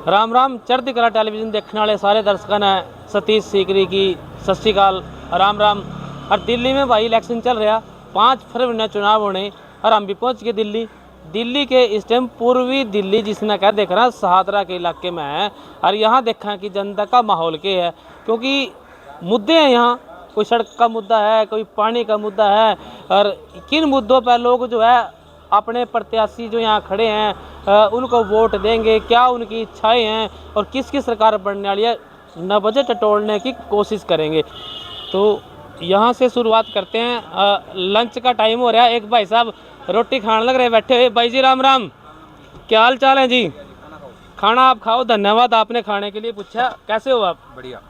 राम राम। चढ़ती कला टेलीविजन देखने वाले सारे दर्शकों ने सतीश सीकरी की सत श्री अकाल, राम राम। और दिल्ली में भाई इलेक्शन चल रहा, 5 फरवरी में चुनाव होने और हम भी पहुंच गए दिल्ली के इस टाइम पूर्वी दिल्ली जिसने क्या देख रहा सहादरा के इलाके में है। और यहाँ देखा कि जनता का माहौल क्या है, क्योंकि मुद्दे हैं यहाँ। कोई सड़क का मुद्दा है, कोई पानी का मुद्दा है, और किन मुद्दों पर लोग जो है अपने प्रत्याशी जो यहाँ खड़े हैं उनको वोट देंगे, क्या उनकी इच्छाएं हैं और किसकी सरकार बनने वाली है, न बजट टटोलने की कोशिश करेंगे। तो यहाँ से शुरुआत करते हैं। लंच का टाइम हो रहा है, एक भाई साहब रोटी खाने लग रहे बैठे हुए। भाई जी राम राम, क्या हाल चाल है जी? खाना आप खाओ, धन्यवाद आपने खाने के लिए पूछा। कैसे हो आप? बढ़िया।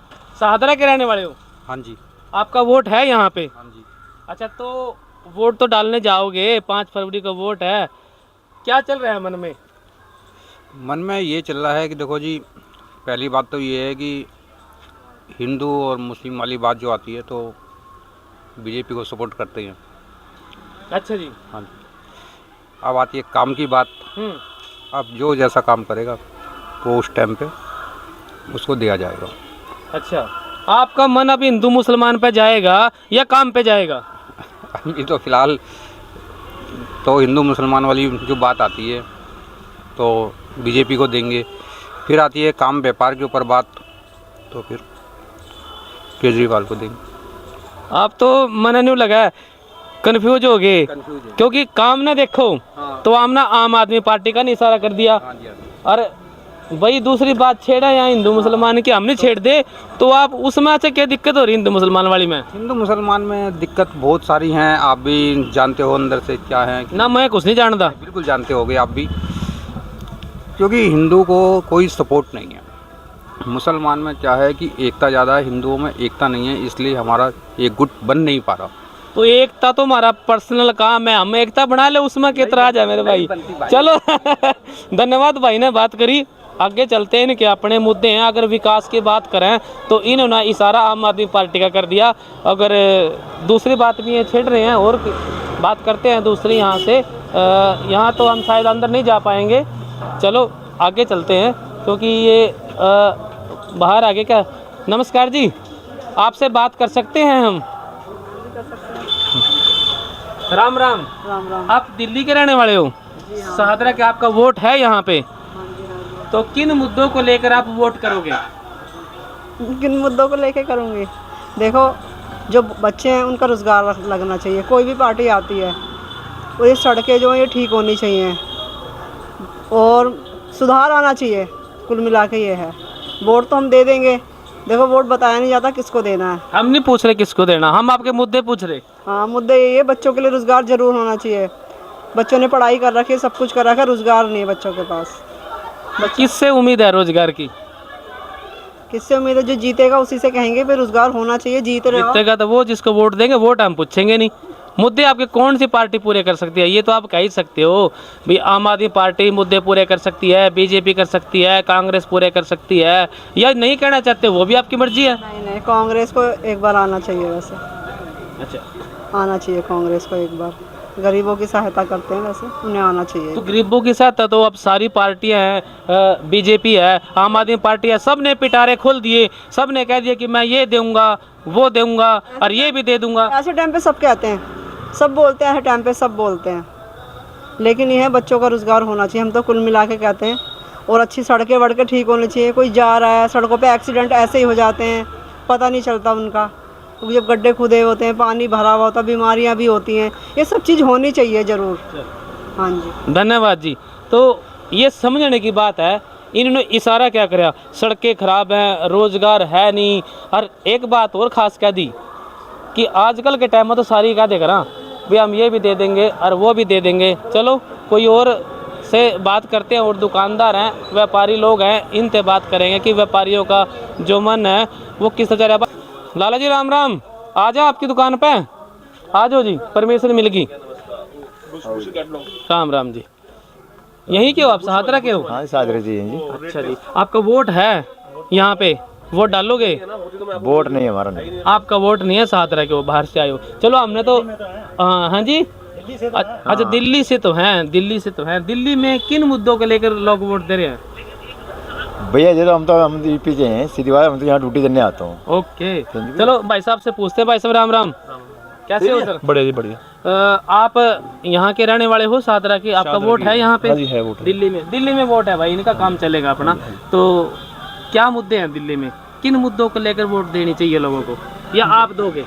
सहादरा के रहने वाले हो? हाँ जी। आपका वोट है यहाँ पे? हाँ जी। अच्छा, तो वोट तो डालने जाओगे, 5 फरवरी का वोट है, क्या चल रहा है मन में? मन में ये चल रहा है कि देखो जी, पहली बात तो ये है कि हिंदू और मुस्लिम वाली बात जो आती है तो बीजेपी को सपोर्ट करते हैं। अच्छा जी। हाँ जी। अब आती है काम की बात। अब जो जैसा काम करेगा वो उस टाइम पे उसको दिया जाएगा। अच्छा, आपका मन अब हिंदू मुसलमान पे जाएगा या काम पे जाएगा? अभी तो फिलहाल तो हिंदू मुसलमान वाली जो बात आती है तो बीजेपी को देंगे। फिर आती है काम व्यापार के ऊपर बात, तो फिर केजरीवाल को देंगे। आप तो मन नहीं लगा, कंफ्यूज हो गए, क्योंकि काम ना देखो। हाँ। तो हम ना आम आदमी पार्टी का नहीं इशारा कर दिया। हाँ जी, हाँ जी। और भाई दूसरी बात छेड़ा यहाँ हिंदू मुसलमान की, हमने छेड़ दे तो आप उसमें अच्छा क्या दिक्कत हो रही हिंदू मुसलमान वाली में? हिंदू मुसलमान में दिक्कत बहुत सारी हैं, आप भी जानते हो अंदर से क्या है। ना मैं कुछ नहीं जानता। बिल्कुल जानते होगे आप भी, क्योंकि हिंदू को कोई सपोर्ट नहीं है। मुसलमान में क्या है कि एकता ज़्यादा है, हिंदुओं में एकता नहीं है, इसलिए हमारा एक गुट बन नहीं पा रहा। तो एकता तो हमारा पर्सनल काम है, हम एकता बना ले, उसमें कितना आ जाए मेरे भाई। चलो धन्यवाद भाई ने बात करी, आगे चलते हैं। इनके अपने मुद्दे हैं। अगर विकास की बात करें तो इन्होंने इशारा आम आदमी पार्टी का कर दिया। अगर दूसरी बात भी ये छेड़ रहे हैं और बात करते हैं दूसरी यहाँ से। यहाँ तो हम शायद अंदर नहीं जा पाएंगे, चलो आगे चलते हैं, क्योंकि ये बाहर आगे क्या। नमस्कार जी, आपसे बात कर सकते हैं हम? राम राम। राम राम। आप दिल्ली के रहने वाले हो? सहादरा के आपका वोट है यहाँ पे? तो किन मुद्दों को लेकर आप वोट करोगे? किन मुद्दों को लेके करूँगी? देखो, जो बच्चे हैं उनका रोज़गार लगना चाहिए। कोई भी पार्टी आती है और ये सड़कें जो हैं ये ठीक होनी चाहिए और सुधार आना चाहिए। कुल मिला के ये है। वोट तो हम दे देंगे, देखो वोट बताया नहीं जाता किसको देना है। हम नहीं पूछ रहे किसको देना, हम आपके मुद्दे पूछ रहे। हाँ, मुद्दे यही है, बच्चों के लिए रोज़गार ज़रूर होना चाहिए। बच्चों ने पढ़ाई कर रखी है, सब कुछ कर रखा है, रोज़गार नहीं है बच्चों के पास। किससे उम्मीद है रोजगार की? किससे उम्मीद है? जो जीतेगा उसी से कहेंगे फिर रोज़गार होना चाहिए। जीत रहे हो जीतेगा तो वो जिसको वोट देंगे, वोट हम पूछेंगे नहीं। मुद्दे आपके कौन सी पार्टी पूरे कर सकती है, ये तो आप कह ही सकते हो भी आम आदमी पार्टी मुद्दे पूरे कर सकती है, बीजेपी कर सकती है, कांग्रेस पूरे कर सकती है, या नहीं कहना चाहते वो भी आपकी मर्जी है। नहीं, कांग्रेस को एक बार आना चाहिए। वैसे अच्छा, आना चाहिए कांग्रेस को एक बार। गरीबों की सहायता करते हैं, वैसे उन्हें आना चाहिए। तो गरीबों की सहायता तो अब सारी पार्टियां हैं, बीजेपी है, आम आदमी पार्टी है, सब ने पिटारे खोल दिए, सब ने कह दिया कि मैं ये दूंगा, वो दूंगा और ये भी दे दूंगा। ऐसे टाइम पे सब कहते हैं, सब बोलते हैं, ऐसे टाइम पे सब बोलते हैं, लेकिन यह है बच्चों का रोज़गार होना चाहिए। हम तो कुल मिला के कहते हैं, और अच्छी सड़कें वड़कें ठीक होनी चाहिए। कोई जा रहा है सड़कों पे, एक्सीडेंट ऐसे ही हो जाते हैं, पता नहीं चलता उनका, क्योंकि जब गड्ढे खुदे होते हैं, पानी भरा हुआ होता है, बीमारियां भी होती हैं। ये सब चीज़ होनी चाहिए ज़रूर। हाँ जी, धन्यवाद जी। तो ये समझने की बात है, इन्होंने इशारा क्या कराया, सड़कें खराब हैं, रोजगार है नहीं। और एक बात और ख़ास कह दी कि आजकल के टाइम में तो सारी क्या देख रहा भी हम ये भी दे देंगे और वो भी दे देंगे। चलो कोई और से बात करते हैं, और दुकानदार हैं, व्यापारी लोग हैं, इनसे बात करेंगे कि व्यापारियों का जो मन है वो किस तरह है। लाला जी राम राम, आ जाओ आपकी दुकान पे, आ जाओ जी, परमिशन मिल गई। राम राम जी, यहीं के हो आप? सहादरा के हो? हाँ, सहादरा जी हैं जी। अच्छा जी, आपका वोट है यहाँ पे? वोट डालोगे? वोट नहीं हमारा नहीं। आपका वोट नहीं है सहादरा के, वो बाहर से आए हो। चलो हमने तो हाँ जी, अच्छा दिल्ली से तो हैं, दिल्ली से तो हैं। दिल्ली में किन मुद्दों को लेकर लोग वोट दे रहे हैं? भैया जो हम तो यूपी से हैं, सीधी बात, हम तो यहाँ ड्यूटी करने आता हूँ। ओके, चलो भाई साहब से पूछते हैं। भाई साहब राम राम, कैसे हो सर? बढ़िया जी बढ़िया। आप यहाँ के रहने वाले हो, सादरा की? आपका वोट है यहाँ पे? हाँ जी है वोट। दिल्ली में वोट है भाई, इनका काम चलेगा अपना। तो क्या मुद्दे हैं दिल्ली में, किन मुद्दों को लेकर वोट देनी चाहिए लोगों को, या आप दोगे?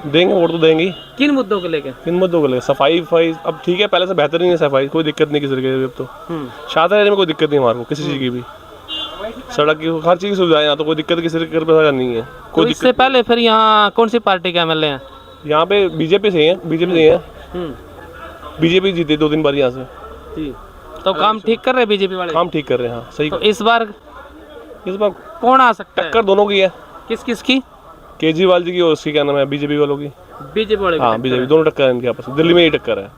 देंगे वोट तो देंगे ही। किन मुद्दों को लेकर? किन मुद्दों को लेकर? सफाई वफाई अब ठीक है, पहले से बेहतर नहीं है सफाई, कोई दिक्कत नहीं किसी तरीके की। अब तो शादी में कोई दिक्कत नहीं हमारे को, किसी चीज़ की भी, सड़क की हर चीज़ की सुविधा है यहाँ, तो कोई दिक्कत किसी तरीके का नहीं है। तो इससे पहले फिर यहाँ कौन सी पार्टी के एमएलए हैं? यहाँ पे बीजेपी से हैं, बीजेपी जीते 2-3 बार यहाँ से। जी, तो काम ठीक कर रहे हैं बीजेपी वाले? काम ठीक कर रहे हैं, हाँ सही। तो इस बार कौन आ सकता है? टक्कर दोनों की है। किस किस की? केजरीवाल जी की और उसकी क्या नाम है, बीजेपी वालों की। बीजेपी वाले? हाँ बीजेपी, दोनों टक्कर है इनके आपस में, दिल्ली में ही टक्कर है।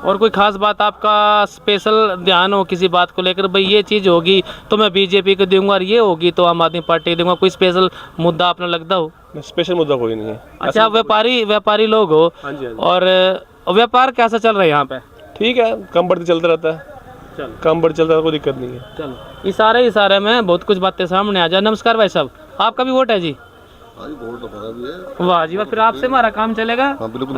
और कोई खास बात आपका स्पेशल ध्यान हो किसी बात को लेकर, भाई ये चीज़ होगी तो मैं बीजेपी को दूंगा और ये होगी तो आम आदमी पार्टी को दूंगा, कोई स्पेशल मुद्दा आपने लगता हो? स्पेशल मुद्दा कोई नहीं है। अच्छा, व्यापारी लोग हो। हाँ जी, हाँ जी। और व्यापार कैसा चल रहा है यहाँ पे? ठीक है, कम बढ़ती चलता रहता है। चलो, कम बढ़ चलता है, कोई दिक्कत नहीं है। चलो, इशारे में बहुत कुछ बातें सामने आ जाए। नमस्कार भाई साहब, आपका भी वोट है जी? हाँ जी, वोट तो हमारा भी है। वाह जी वाह, फिर आपसे हमारा काम चलेगा। हाँ बिल्कुल।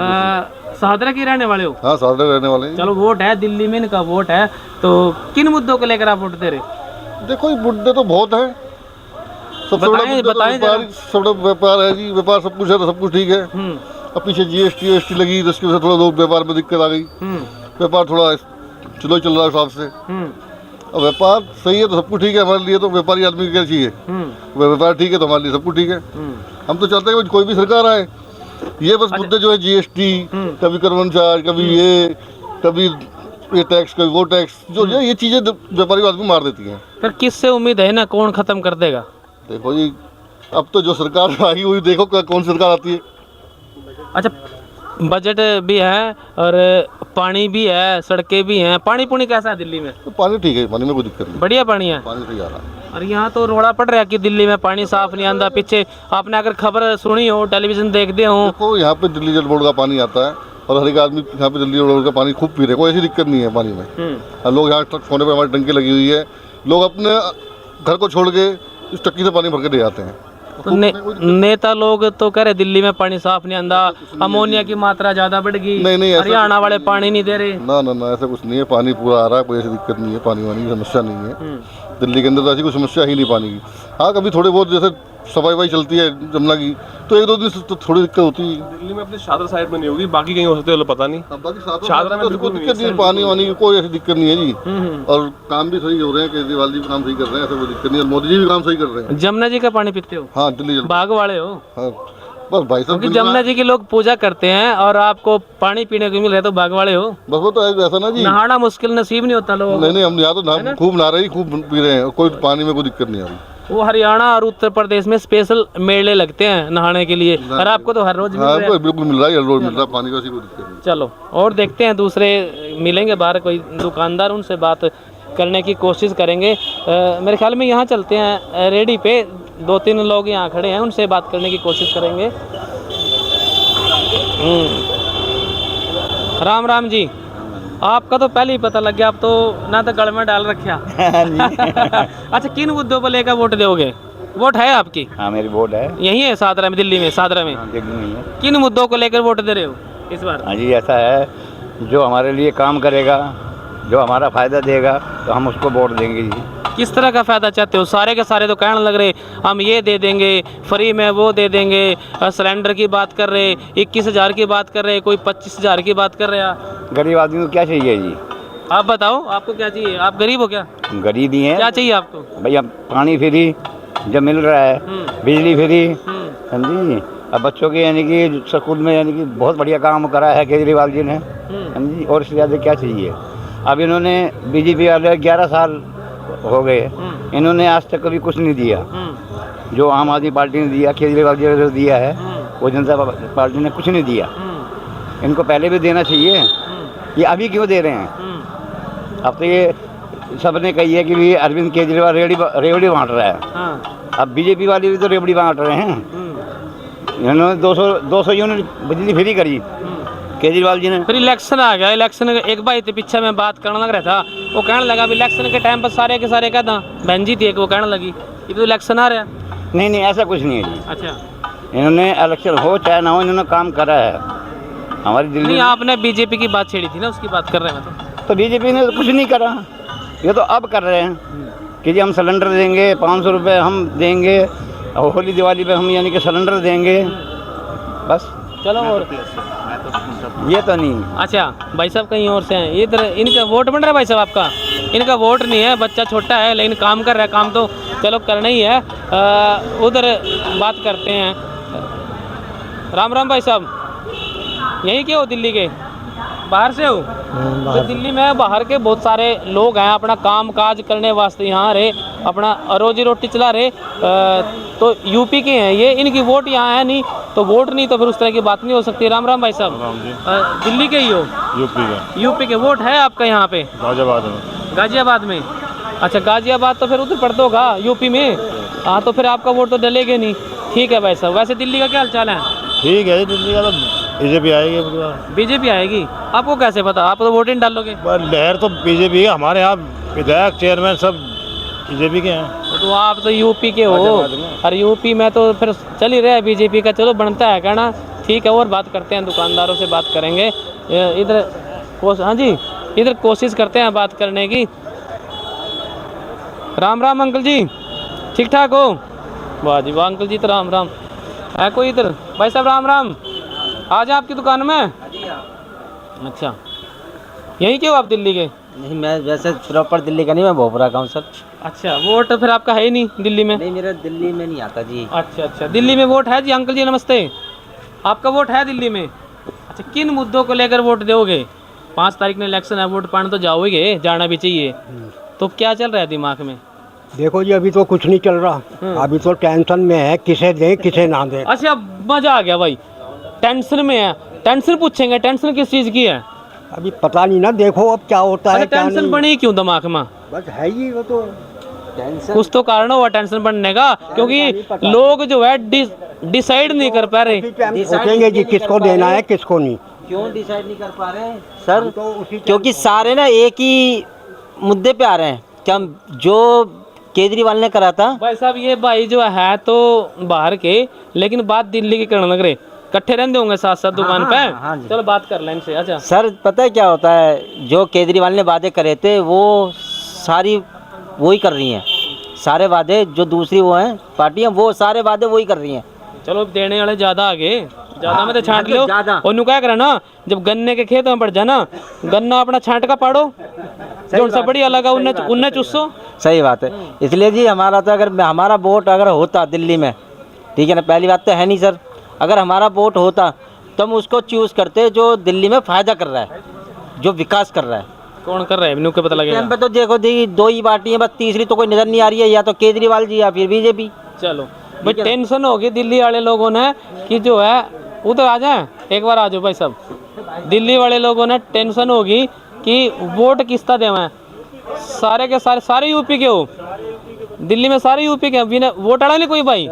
सादरा के रहने वाले हो? हाँ, सादरा रहने वाले हैं। चलो, वोट है दिल्ली में, इनका वोट है, तो किन मुद्दों को लेकर आप वोट दे रहे? देखो, ये मुद्दे तो बहुत हैं। सबसे बड़ा मुद्दा तो व्यापार है जी। व्यापार सब कुछ है तो सब कुछ ठीक है। अब पीछे जीएसटी लगी तो उसकी वजह से थोड़ा लोग व्यापार में दिक्कत आ गई। व्यापार थोड़ा चलो चल रहा है हिसाब से। अब व्यापार सही है तो सब कुछ ठीक है हमारे लिए, तो व्यापारी आदमी को क्या चाहिए? व्यापार ठीक है तो हमारे लिए सब कुछ ठीक है। हम तो चाहते हैं कि कोई भी सरकार आए, ये बस मुद्दे जो है जीएसटी, कभी कार्बन चार्ज, कभी ये टैक्स, कभी वो टैक्स, जो है ये चीज़ें व्यापारी आदमी मार देती हैं। फिर किससे उम्मीद है ना, कौन खत्म कर देगा? देखो जी, अब तो जो सरकार आई हुई, देखो कौन सी सरकार आती है। अच्छा, बजट भी है और पानी भी है, सड़कें भी हैं। पानी कैसा है दिल्ली में? तो पानी ठीक है, पानी में कोई दिक्कत नहीं, बढ़िया पानी है। पानी सही आ रहा है। और यहाँ तो रोड़ा पड़ रहा है कि दिल्ली में पानी साफ नहीं आता। पीछे आपने अगर खबर सुनी हो, टेलीविजन देखते हो, देखो यहाँ पे दिल्ली जल बोर्ड का पानी आता है और हर एक आदमी यहाँ पे दिल्ली जल बोर्ड का पानी खूब पी रहे, कोई ऐसी दिक्कत नहीं है पानी में। और लोग यहाँ ट्रक होने पर हमारी टंकी लगी हुई है, लोग अपने घर को छोड़ के इस टंकी से पानी भर के ले जाते हैं। तो नेता लोग तो कह रहे दिल्ली में पानी साफ नहीं आंदा, अमोनिया की मात्रा ज्यादा बढ़ गई। नहीं, हरियाणा वाले पानी नहीं दे रहे। ना, ऐसा कुछ नहीं है, पानी पूरा आ रहा है, कोई ऐसी दिक्कत नहीं है, पानी वानी की समस्या नहीं है। दिल्ली के अंदर तो ऐसी कोई समस्या ही नहीं पानी की। हाँ, कभी थोड़े बहुत जैसे सफाई चलती है जमुना की, तो 1-2 दिन तो थोड़ी दिक्कत होती है। दिल्ली में अपने शादरा साइड में नहीं होगी, बाकी कहीं हो सकते हैं, पता नहीं। शादरा में बिल्कुल दिक्कत नहीं है, पानी वानी की कोई ऐसी दिक्कत नहीं है जी। और काम भी सही हो रहे हैं, केजरीवाल जी भी काम सही कर रहे हैं, ऐसा कोई दिक्कत नहीं है। मोदी जी भी काम सही कर रहे हैं। जमुना जी का पानी पीते हो? हाँ, दिल्ली बाग वाले हो? हाँ, बस भाई साहब, क्योंकि जमुना जी की लोग पूजा करते हैं और आपको पानी पीने को मिल रहा है, तो बाग वाले हो? बस वो तो ऐसा ना जी, नहाना मुश्किल नसीब नहीं होता लोगों को। नहीं, हम यहाँ तो खूब नहा रहे हैं, खूब पी रहे हैं, कोई पानी में कोई दिक्कत नहीं आ रही। वो हरियाणा और उत्तर प्रदेश में स्पेशल मेले लगते हैं नहाने के लिए, और आपको तो हर रोज मिल रहा है। बिल्कुल मिल रहा है, हर रोज मिल रहा है, पानी का कोई दिक्कत नहीं। चलो, और देखते हैं, दूसरे मिलेंगे बाहर कोई दुकानदार, उनसे बात करने की कोशिश करेंगे। मेरे ख्याल में यहाँ चलते हैं रेडी पे, 2-3 लोग यहाँ खड़े हैं, उनसे बात करने की कोशिश करेंगे। राम राम जी, आपका तो पहले ही पता लग गया, आप तो ना तो गल में डाल रखा। अच्छा, किन मुद्दों पर लेकर वोट दोगे? वोट है आपकी? हाँ, मेरी वोट है। यही है सादरा में, दिल्ली में, सादरा में? दिल्ली में है। किन मुद्दों को लेकर वोट दे रहे हो इस बार? हाँ जी, ऐसा है, जो हमारे लिए काम करेगा, जो हमारा फायदा देगा, तो हम उसको वोट देंगे जी। किस तरह का फ़ायदा चाहते हो? सारे के सारे तो कहने लग रहे हम ये दे देंगे, फ्री में वो दे देंगे, सिलेंडर की बात कर रहे, 21,000 की बात कर रहे, कोई 25,000 की बात कर रहे हैं। गरीब आदमी को क्या चाहिए जी? आप बताओ, आपको क्या चाहिए? आप गरीब हो क्या? गरीब ही हैं। क्या चाहिए आपको? भैया, पानी फ्री जब मिल रहा है, बिजली फ्री, समझी। अब बच्चों के यानी कि स्कूल में यानी कि बहुत बढ़िया काम करा है केजरीवाल जी ने, समझी। और इससे ज़्यादा क्या चाहिए? अब इन्होंने बीजेपी वाले 11 साल हो गए, इन्होंने आज तक कभी कुछ नहीं दिया। जो आम आदमी पार्टी ने दिया, केजरीवाल जी ने दिया है, वो जनता पार्टी ने कुछ नहीं दिया। इनको पहले भी देना चाहिए, ये अभी क्यों दे रहे हैं? अब तो ये सबने कही है कि भी अरविंद केजरीवाल रेवड़ी बांट रहा है। अब बीजेपी वाले भी तो रेवड़ी बांट रहे हैं। इन्होंने 200 यूनिट बिजली फ्री करी, केजरीवाल जी ने। फिर इलेक्शन आ गया, इलेक्शन एक भाई थे पीछे मैं बात करने लग रहा था, वो कहने लगा इलेक्शन के टाइम पर सारे के सारे कहता बहन जी थी एक, वो कहने लगी ये तो इलेक्शन आ रहा है। नहीं ऐसा कुछ नहीं है जी। अच्छा, इन्होंने इलेक्शन हो चाहे ना हो, इन्होंने काम करा है हमारी दिल्ली नहीं में। आपने बीजेपी की बात छेड़ी थी ना, उसकी बात कर रहे हैं तो बीजेपी ने तो कुछ नहीं करा, ये तो अब कर रहे हैं कि जी हम सिलेंडर देंगे, 500 रुपये हम देंगे, और होली दिवाली पे हम यानी कि सिलेंडर देंगे, बस। चलो और ये तो नहीं। अच्छा भाई साहब कहीं और से हैं, इधर इनका वोट बन रहा है भाई साहब आपका? इनका वोट नहीं है, बच्चा छोटा है लेकिन काम कर रहा है, काम तो चलो करना ही है। उधर बात करते हैं। राम राम भाई साहब, यहीं के हो दिल्ली के? बाहर से हो? तो दिल्ली में बाहर के बहुत सारे लोग हैं, अपना काम काज करने वास्ते यहाँ रहे, अपना रोजी रोटी चला रहे। तो यूपी के हैं ये, इनकी वोट यहाँ है नहीं, तो वोट नहीं तो फिर उस तरह की बात नहीं हो सकती। राम राम भाई साहब, दिल्ली के ही हो? यूपी के वोट है आपका यहाँ पे? गाजियाबाद में। अच्छा गाजियाबाद तो फिर उधर पड़ता होगा यूपी में, हाँ तो फिर आपका वोट तो डलेगा नहीं। ठीक है भाई साहब, वैसे दिल्ली का क्या हाल चाल है? ठीक है, दिल्ली का तो बीजेपी आएगी। बीजेपी आएगी? आपको कैसे पता? आप तो वोट ही नहीं डालोगे। लहर तो बीजेपी है, हमारे यहाँ विधायक चेयरमैन सब बीजेपी के हैं। तो आप तो यूपी के हो, और यूपी में तो फिर चल ही रहा है बीजेपी का, चलो बनता है कहना। ठीक है, और बात करते हैं, दुकानदारों से बात करेंगे। इधर हाँ जी, इधर कोशिश करते हैं बात करने की। राम राम अंकल जी, ठीक ठाक हो? वाह जी वाह अंकल जी, तो राम राम। है कोई इधर? भाई साहब राम राम, आज आपकी दुकान में? अच्छा, यहीं के हो आप दिल्ली के? नहीं, मैं वैसे प्रॉपर दिल्ली का नहीं, मैं भोपरा का हूँ सर। अच्छा, वोट फिर आपका है ही नहीं दिल्ली में? नहीं, मेरा दिल्ली में नहीं आता जी। अच्छा अच्छा, दिल्ली में वोट है जी? अंकल जी नमस्ते, आपका वोट है दिल्ली में? अच्छा, किन मुद्दों को लेकर वोट दोगे? 5 तारीख में इलेक्शन है, वोट पाने तो जाओगे, जाना भी चाहिए। तो क्या चल रहा है दिमाग में? देखो जी, अभी तो कुछ नहीं चल रहा, अभी तो टेंशन में है, किसे दें किसे ना दें। अच्छा, मजा आ गया भाई, टेंशन में है। टेंशन पूछेंगे, टेंशन किस चीज़ की है? अभी पता नहीं ना, देखो अब क्या होता है क्या टेंशन नहीं। बनी क्यों दिमाग में? बस है ही वो तो टेंशन, कुछ तो कारण हुआ टेंशन बनने का, क्योंकि लोग जो है डिसाइड नहीं कर पा रहे। पूछेंगे जी किसको देना है किसको नहीं। क्यों डिसाइड नहीं कर पा रहे सर? क्योंकि सारे ना एक ही मुद्दे पे आ रहे हैं। क्या जो केजरीवाल ने करा था? भाई साहब ये भाई जो है तो बाहर के, लेकिन बात दिल्ली की करने लग रहे, इकट्ठे रहते होंगे साथ साथ दुकान पे। हाँ जी। चलो बात कर लें इनसे। अच्छा सर, पता है क्या होता है, जो केजरीवाल ने वादे करे थे वो सारी वही कर रही हैं। सारे वादे जो दूसरी वो हैं पार्टियां, वो सारे वादे वही कर रही हैं। चलो देने वाले ज्यादा आगे, ज्यादा में तो छांट लो। ज्यादा। और क्या करा ना, जब गन्ने के खेत में पड़ जाना, गन्ना अपना छांट का पाड़ो, जो सा बढ़िया लगा उन्हें चुस्सो। सही बात है। इसलिए जी हमारा तो, अगर हमारा वोट अगर होता दिल्ली में, ठीक है ना, पहली बात तो है नहीं सर, अगर हमारा वोट होता तो हम उसको चूज करते जो दिल्ली में फायदा कर रहा है, जो विकास कर रहा है। कौन कर रहा है इनको पता लगेगा। टाइम पे तो देखो दी 2 ही पार्टी है बस, तीसरी तो कोई नजर नहीं आ रही है, या तो केजरीवाल जी या फिर बीजेपी। चलो भाई, टेंशन होगी दिल्ली वाले लोगों ने कि जो है, उधर आ जाए एक बार, आ जाओ भाई साहब। दिल्ली वाले लोगों ने टेंशन होगी कि वोट किसका देवा। सारे के सारे यूपी के हो? दिल्ली में सारे यूपी के बिना वोट आड़ा नहीं कोई भाई?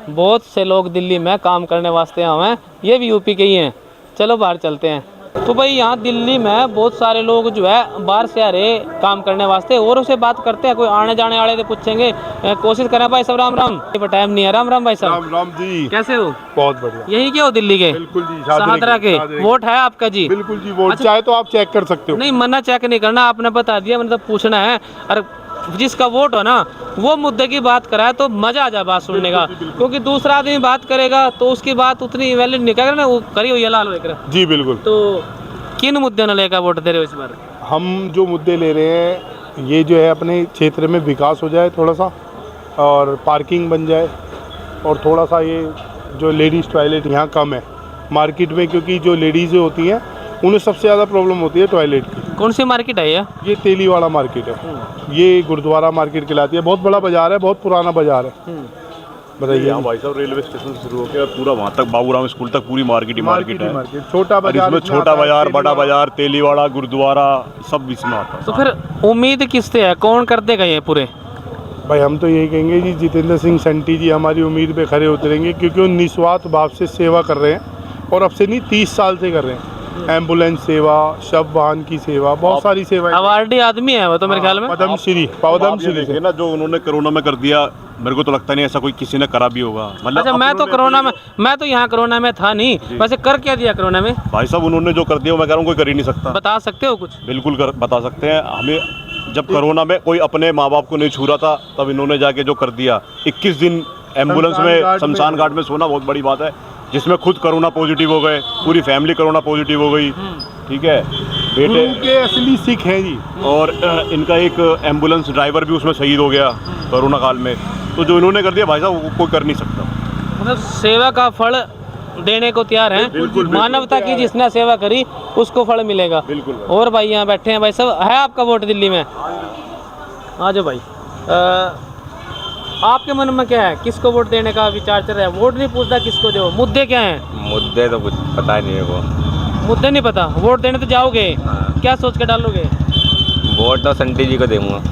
बहुत से लोग दिल्ली में काम करने वास्ते आए हैं, ये भी यूपी के ही हैं। चलो बाहर चलते हैं। तो भाई यहाँ दिल्ली में बहुत सारे लोग जो है बाहर से आ रहे काम करने वास्ते, और उससे बात करते हैं, कोई आने जाने वाले तो पूछेंगे, कोशिश करें। भाई सब राम राम, टाइम नहीं है। राम राम भाई साहब। राम जी, कैसे हो? बहुत बढ़िया। यही के हो दिल्ली के? बिल्कुल जी, शाहदरा के। वोट है आपका जी? बिल्कुल जी, वोट अच्छा। चाहे तो आप चेक कर सकते हो। नहीं, मना चेक नहीं करना, आपने बता दिया, मैंने तो पूछना है। और जिसका वोट हो ना, वो मुद्दे की बात कराए तो मजा आ जाए बात सुनने का, क्योंकि दूसरा आदमी बात करेगा तो उसकी बात उतनी वैलिड नहीं करेगा ना, वो करी हुई है लाल लेकर। जी बिल्कुल। तो किन मुद्दों ने लेकर वोट दे रहे हो इस बार? हम जो मुद्दे ले रहे हैं, ये जो है अपने क्षेत्र में विकास हो जाए थोड़ा सा, और पार्किंग बन जाए, और थोड़ा सा ये जो लेडीज़ टॉयलेट यहाँ कम है मार्केट में, क्योंकि जो लेडीज़ें होती हैं उन्हें सबसे ज़्यादा प्रॉब्लम होती है टॉयलेट की। कौन सी मार्केट है ये तेलीवाड़ा मार्केट है, ये गुरुद्वारा मार्केट कहलाती है। बहुत बड़ा बाजार है, बहुत पुराना बाजार है। बताइए। यहाँ भाई साहब रेलवे स्टेशन से शुरू होकर पूरा वहाँ तक बाबूराम स्कूल तक पूरी मार्केट ही मार्केट है। छोटा बाजार, इसमें छोटा बाजार, बड़ा बाजार, तेलीवाड़ा, गुरुद्वारा सब इसमें आता है। तो फिर उम्मीद किससे है, कौन कर देगा ये पूरे? भाई हम तो यही कहेंगे जी, जितेंद्र सिंह सेंटी जी हमारी उम्मीद पे खरे उतरेंगे, क्योंकि वो निस्वार्थ भाव से सेवा कर रहे हैं, और अब से नहीं 30 साल से कर रहे हैं। एम्बुलेंस सेवा, शव वाहन की सेवा, बहुत सारी सेवाएं। अवार्डी आदमी है वो तो मेरे ख्याल में। पद्मश्री आप ये देखिए ना जो उन्होंने कोरोना में कर दिया, मेरे को तो लगता नहीं ऐसा कोई किसी ने करा भी होगा। मतलब अच्छा, मैं तो यहाँ कोरोना में था नहीं, वैसे कर क्या दिया कोरोना में? भाई साहब उन्होंने जो कर दिया मैं कह रहा हूँ कोई कर ही नहीं सकता। बता सकते हो कुछ? बिल्कुल बता सकते हैं। हमें जब कोरोना में कोई अपने माँ बाप को नहीं छू रहा था, तब इन्होंने जाके जो कर दिया, 21 दिन एम्बुलेंस में शमशान घाट में सोना बहुत बड़ी बात है, जिसमें खुद कोरोना पॉजिटिव हो गए, पूरी फैमिली कोरोना पॉजिटिव हो गई। ठीक है, बेटे के असली सिख हैं जी। और इनका एक एम्बुलेंस ड्राइवर भी उसमें शहीद हो गया कोरोना काल में। तो जो इन्होंने कर दिया भाई साहब वो कोई कर नहीं सकता। मतलब सेवा का फल देने को तैयार हैं। बिल्कुल, मानवता की जिसने सेवा करी उसको फल मिलेगा। बिल्कुल। और भाई यहाँ बैठे हैं भाई साहब, है आपका वोट दिल्ली में? आ जाओ भाई। आपके मन में क्या है, किसको वोट देने का विचार चल रहा है? वोट नहीं पूछता किसको दो, मुद्दे क्या हैं? मुद्दे तो कुछ पता ही नहीं है वो। मुद्दे नहीं पता, वोट देने तो जाओगे, क्या सोच के डालोगे? वोट तो संटी जी को दूंगा।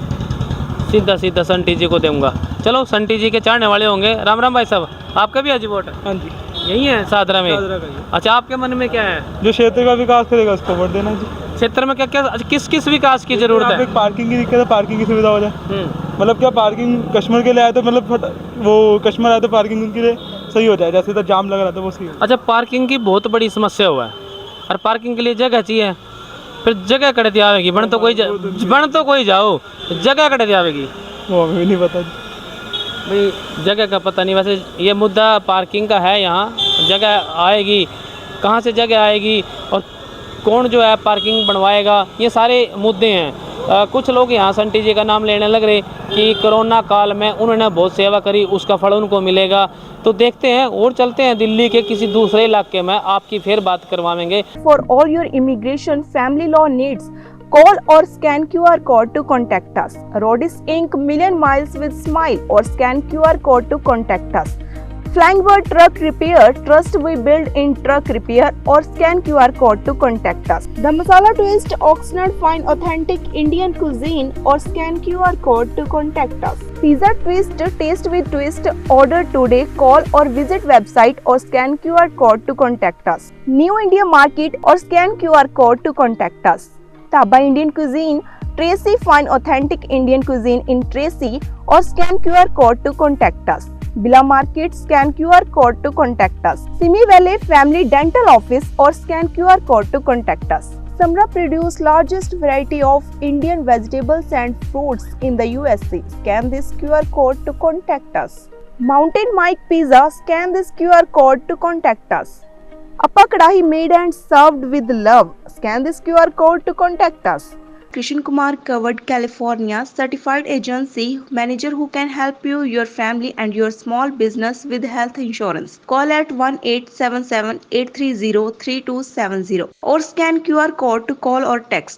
सीधा सीधा संटी जी को दूंगा। चलो, संटी जी के चाहने वाले होंगे। राम राम भाई साहब, आपका भी आज वोट? हाँ जी, यही है सादरा में? अच्छा, आपके मन में क्या है? जो क्षेत्र का विकास करेगा उसको वोट देना जी। क्षेत्र में क्या क्या किस किस विकास की जरूरत है? पार्किंग की दिक्कत है, पार्किंग की सुविधा हो जाए। मतलब क्या पार्किंग कस्टमर के लिए आए तो मतलब वो कस्टमर आए तो पार्किंग उनके लिए सही हो जाए, जैसे तो जाम लगा रहा था वो सही हो। अच्छा, पार्किंग की बहुत बड़ी समस्या हुआ है, और पार्किंग के लिए जगह चाहिए। फिर जगह कड़े आवेगी? बन तो कोई जाओ, जगह कड़े आवेगी? वो हमें भी नहीं पता भाई, जगह का पता नहीं। वैसे ये मुद्दा पार्किंग का है, यहाँ जगह आएगी, कहाँ से जगह आएगी और कौन जो है पार्किंग बनवाएगा, ये सारे मुद्दे हैं। कुछ लोग यहाँ संटी जी का नाम लेने लग रहे कि कोरोना काल में उन्होंने बहुत सेवा करी, उसका फल उनको मिलेगा। तो देखते हैं और चलते हैं दिल्ली के किसी दूसरे इलाके में, आपकी फिर बात करवाएंगे। For all your immigration family law needs, call or scan QR code to contact us. Rodis Inc. Million Miles with Smile or scan QR code to contact us. Flying Bird Truck Repair, trust we build in truck repair or scan QR code to contact us. The Masala Twist, Oxnard Fine Authentic Indian Cuisine or scan QR code to contact us. Pizza Twist, Taste with Twist, order today, call or visit website or scan QR code to contact us. New India Market or scan QR code to contact us. Taba Indian Cuisine, Tracy Fine Authentic Indian Cuisine in Tracy or scan QR code to contact us. Bila Market, scan QR code to contact us. Simi Valley Family Dental Office or scan QR code to contact us. Samra produce largest variety of Indian vegetables and fruits in the USA. Scan this QR code to contact us. Mountain Mike Pizza, scan this QR code to contact us. Appa Kadahi made and served with love. Scan this QR code to contact us. Krishan Kumar Covered California Certified Agency Manager who can help you, your family and your small business with health insurance. Call at 1-877-830-3270 or scan QR code to call or text.